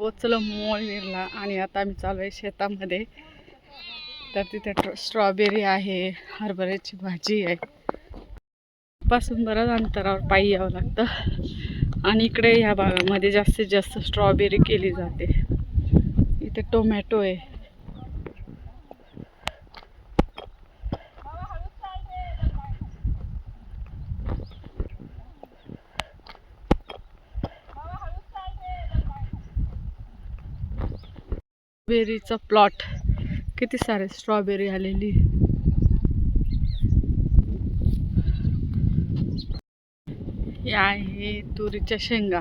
पोचलो मोळनेरला आणि आता आम्ही चालू आहे शेतामध्ये. तर तिथे स्ट्रॉबेरी आहे, हरभऱ्याची भाजी आहे. पासून बऱ्याच अंतरावर पायी यावं लागतं आणि इकडे ह्या भागामध्ये जास्तीत जास्त स्ट्रॉबेरी केली जाते. इथे टोमॅटो आहे. स्ट्रॉबेरीचा प्लॉट, किती सारे स्ट्रॉबेरी आलेली. हे आहे तुरीच्या शेंगा.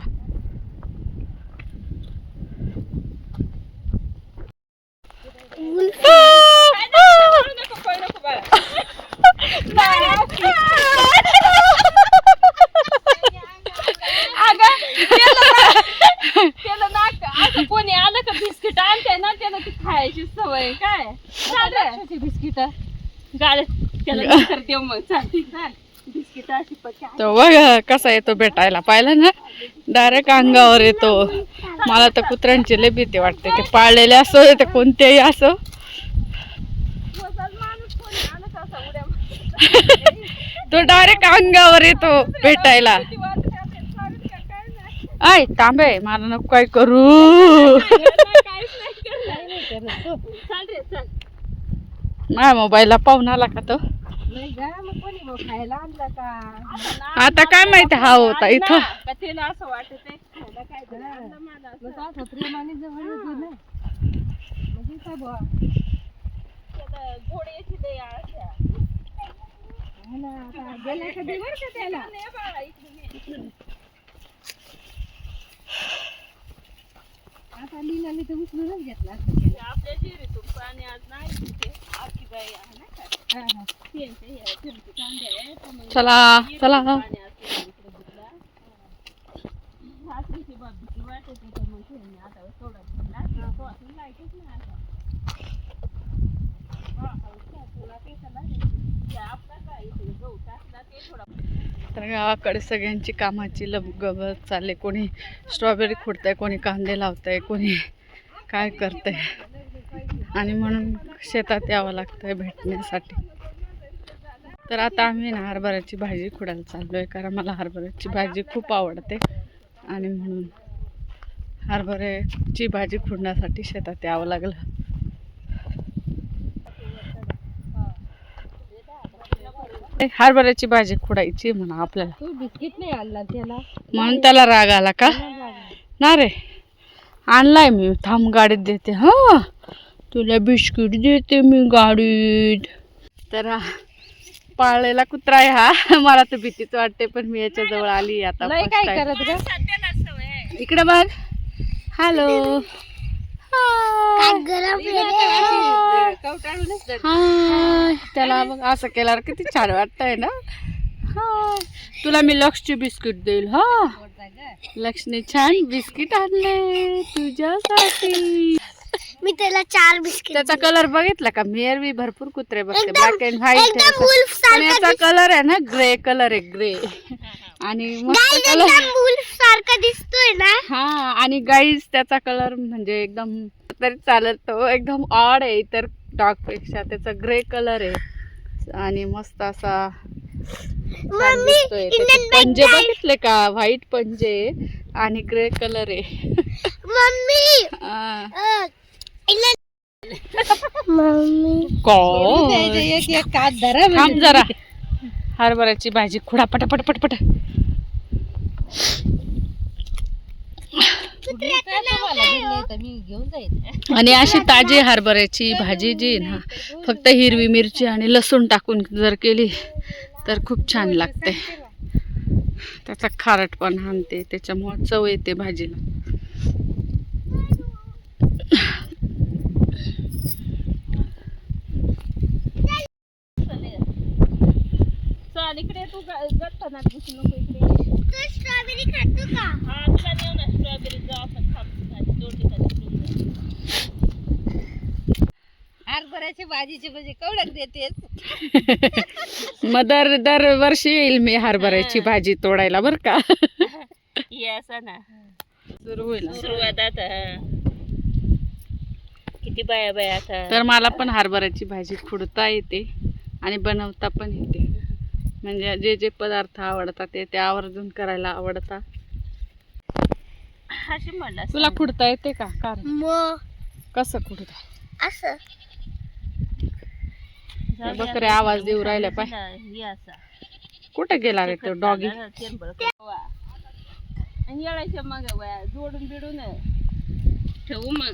कोणी आलं का बिस्किट आणते ना, त्याला ती खायची सवय. काय बिस्किट गाड्या त्याला करते मग चालते बिस्किट अशी पक्की. तो बघ कसा येतो भेटायला, पाहिलं ना, डायरेक्ट अंगावर येतो. मला तर कुत्र्यांची लय भीती वाटते, ते पाळलेले असो ते कोणतेही असो. तो डायरेक्ट अंगावर येतो भेटायला. आय तांबे, मला नको काय करू. माझ्या मोबाईलला पाहून आला का तो? आता काय माहिती हा होता इथं. असं वाटत आता लीलाने तर उचलूनच घेतला. आपल्या जिरीतून पाणी आज नाही तिथे आखी गाय आहे ना का. चला चला. तर गावाकडे सगळ्यांची कामाची लगबग चालले. कोणी स्ट्रॉबेरी खुडतंय, कोणी कांदे लावतंय, कोणी काय करतंय. आणि म्हणून शेतात यावं लागतंय भेटण्यासाठी. तर आता आम्ही ना हरभऱ्याची भाजी खुडायला चाललो आहे, कारण मला हरभऱ्याची भाजी खूप आवडते. आणि म्हणून हरभऱ्याची भाजी खुडण्यासाठी शेतात यावं लागलं. हरभऱ्याची भाजी खुडायची म्हणा आपल्याला. बिस्किट नाही आणला त्याला म्हणून त्याला राग आला का? ना रे, आणलाय मी, थांब गाडीत देते. हा, तुला बिस्किट देते मी गाडीत. तर पाळलेला कुत्रा आहे हा. मला तर भीतीच वाटते, पण मी याच्या जवळ आली आता. काय करत ग? इकडे बघ. हॅलो. त्याला बघ असं केल्यावर किती छान वाटतंय ना. तुला मी लक्षची बिस्किट देईल. हा, लक्षने छान बिस्किट आणले तुझ्यासाठी. मी त्याला 4 बिस्किट. त्याचा कलर बघितला का? मी एरवी भरपूर कुत्रे बघते, ब्लॅक अँड व्हाईट. पण याचा कलर आहे ना ग्रे कलर आहे, ग्रे. आणि मस्त कलर सारखा दिसतोय ना. हा, आणि गाईज त्याचा कलर म्हणजे एकदम तरी चालत, तो एकदम ऑड आहे इतर डॉग पेक्षा. त्याचा ग्रे कलर आहे आणि मस्त असा दिसतोय. पंजे बघितले का? व्हाईट पंजे आणि ग्रे कलर आहे. मम्मी थांब जरा. हरभऱ्याची भाजी खुडा पटापट पटपट. आणि अशी ताजी हरभऱ्याची भाजी जी ना, फक्त हिरवी मिरची आणि लसूण टाकून जर केली तर खूप छान लागते. त्याचा खारट पण आणते, त्याच्यामुळे चव येते भाजीला. इकडे तू गठ्ठानात बसू नको. इकडे तू स्ट्रॉबेरी खातो का? हा, तुला नेऊ ना स्ट्रॉबेरी. जाऊ आपण हरभऱ्याची भाजीची भाजी कवड्यात देतेस. मग दरवर्षी येईल मी हरभऱ्याची भाजी तोडायला, बर का? येस ना. सुरू होईल सुरुवात आता. किती बाया बाया आता. तर मला पण हरभऱ्याची भाजी खुडता येते आणि बनवता पण येते. म्हणजे जे जे पदार्थ आवडतात ते आवर्जून करायला आवडतात. अशी म्हणलं तुला खुडता येते का? कारण मग कसं खुडता? असं बकरे आवाज देऊ राहिल्या पाय. कुठे गेला रे तो डॉगी? आणि येळायच्या मग वया जोडून बिडून ठेवू मग.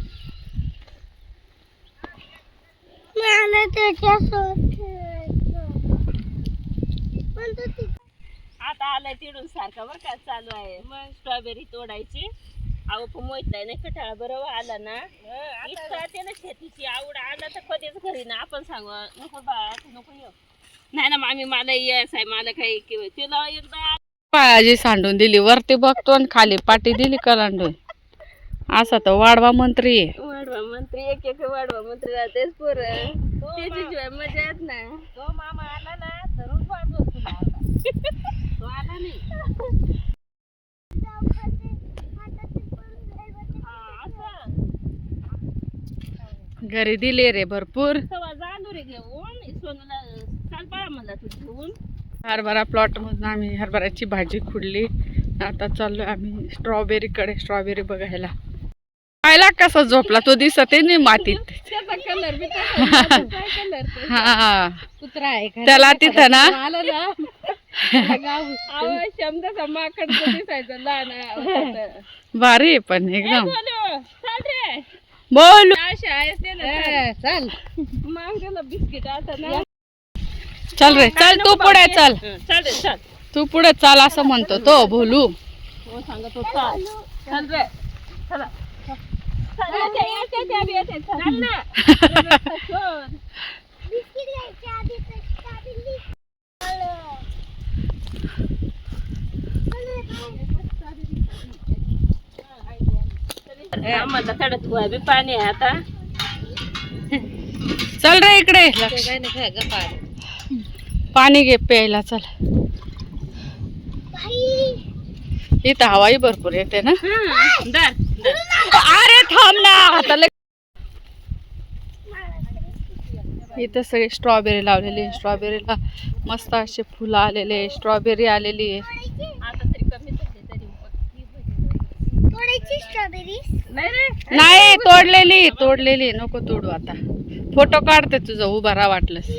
मला त्याच्यासोबत आता आलाय तिडून सारखा बरं का चालू आहे. मग स्ट्रॉबेरी तोडायची. अहो पण मोहित नाही कटाळा बरोबर आला ना. इतका त्याला शेतीची आवड आला तर कधीच घरी ना आपण सांगू नको बा नको येऊ. नाही ना मामी मला येस आहे मला काही किंवा तिला एकदा पायाजी सांडून दिली वरती बघतो आणि खाली पाठी दिली कलांडून. असा तर वाढवा मंत्री आहे. वाढवा मंत्री एक एक वाढवा मंत्री राहतेच पोर त्याची शिवाय मजा येत ना. तो मामा आला ना धरून वाढवू तुला. तो आला नाही. घरी दिले रे भरपूर. तेव्हा जाणू रे घेऊन सोनूला काल बाळा म्हणला तू घेऊन. हरभरा प्लॉट मधून आम्ही हरभऱ्याची भाजी खुडली. आता चाललोय आम्ही स्ट्रॉबेरीकडे स्ट्रॉबेरी बघायला. पाहिला कसा झोपला तो दिसत नाही मातीत. त्याचा कलर बी कलर हा कुत्रा आहे त्याला तिथं ना आलं ना शब्दाचा माकड दिसायचं लहान भारी आहे पण एकदम. चाल रे बोल अशा आहेत ते ना. चल मग त्याला बिस्किट आता ना. चल रे चल तू पुढे चल. चल रे चल तू पुढे चाल असं म्हणतो तो भोलू. हो सांगतो चाल चल रे चला. चल ना. बिस्किट घ्यायच्या आधी तर स्ट्रॉबेरी. आम्हाला तडत हुआ बी पाणी आहे आता. चल रे इकडे पाणी घे प्यायला. चल इथं हवाही भरपूर येते ना. अरे थांब ना हाताला. इथं सगळे स्ट्रॉबेरी लावलेली. स्ट्रॉबेरीला मस्त असे फुलं आलेले. स्ट्रॉबेरी आलेली आहे. आता तरी कमी झाली तरी थोडीची स्ट्रॉबेरी. नाही रे नाही तोडलेली नको तोडू. आता फोटो काढते तुझं उभा राहा वाटलंस.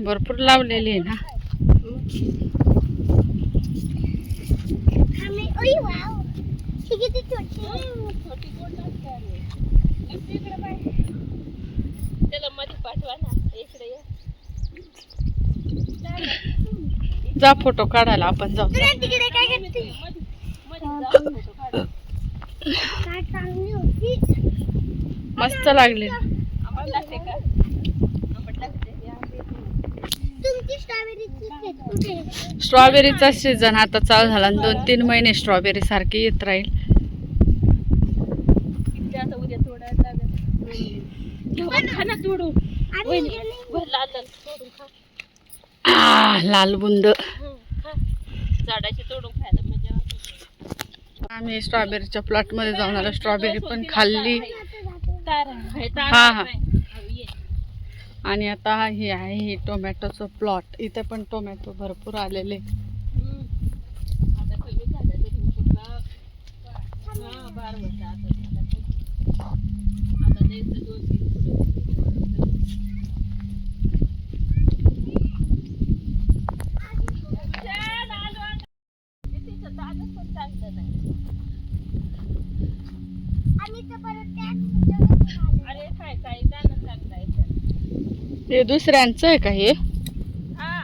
भरपूर लावलेली आहे ना. ओय वाव ही किती छोटी. छोटी गोंडाच आहे. इकडे बाय त्याला मध्ये पाठवा ना इकडे ये. जा फोटो काढायला आपण जाऊ. तुला तिकडे काय करते? काय चांगली होती. मस्त लागले. आंबट लागते का? आंबट लागते. तुमची स्ट्रॉबेरीची शेत कुठे? स्ट्रॉबेरीचा सीझन आता चालू झाला. 2-3 महिने स्ट्रॉबेरी सारखी येत राहील. किती आता उद्या तोडायला लागेल. खा ना तोडून. लाल लाल तोडून खा. लाल बुंद. झाडाची तोडून खायला मजा वाटते. आम्ही स्ट्रॉबेरीच्या प्लॉट मध्ये जाऊन आलो. स्ट्रॉबेरी पण खाल्ली. हा हा. आणि आता हे आहे हे टोमॅटोचं प्लॉट. इथे पण टोमॅटो भरपूर आलेले. आता कमी झालं तरी कुठला बार होता आता द्यायचं 2-3 दादच पण चांगलं नाही. आणि तर परत त्या अरे काय काय दाणं चांगलं आहे तर. हे दुसऱ्यांचं आहे का हे? हा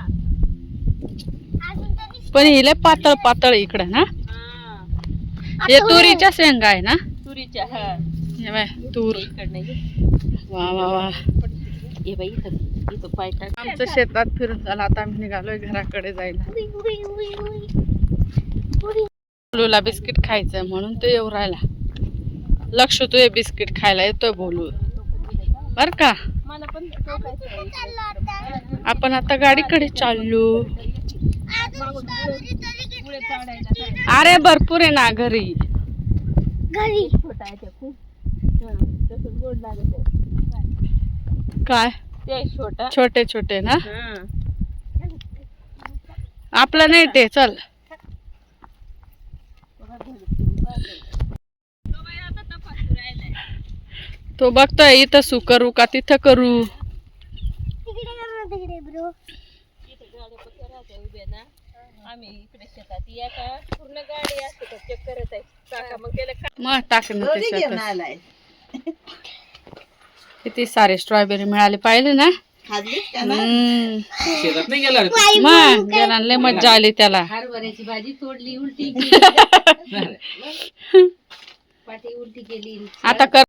अजून तरी पण हिले पातळ पातळ इकडं ना. हा हे तुरीच्या शेंगा आहे ना. तुरीच्या हा हे बाय तूर. इकडनं वा वा वा. ये बाई इथं इथं पाय टाक. आमचं शेतात फिरून झालं. आता आम्ही निघालोय घराकडे जायला. उई उई उई उई. बोलूला बिस्किट खायचंय म्हणून तो येऊ राहिला. लक्ष तू हे बिस्किट खायला येतोय बोलू बर का. मला पण चाललो आता. आपण आता गाडीकडे चाललो. अजून स्ट्रॉबेरी तरी पुढे पाडायला घेतली. अरे भरपूर आहे ना घरी. घरी छोटा आहे ते खूप तसंच गोड लागत आहे. काय ते छोटा छोटे छोटे ना आपलं नाही ते चल तो बघतोय इथं सू करू का तिथं करू. तिकडे कर ना, तिकडे ब्रो. आम्ही इकडे शेतात या का पूर्ण गाडी असते का चेक करत आहे काका मग त्याला मग टाक ना त्याच्यात. किती सारे स्ट्रॉबेरी मिळाले पाहिले ना. शेतात नाही गेला रे तू? मग गेला लय मज्जा आली त्याला. हरभऱ्याची भाजी तोडली उलटी नाही रे. पाठी उलटी केली आता कर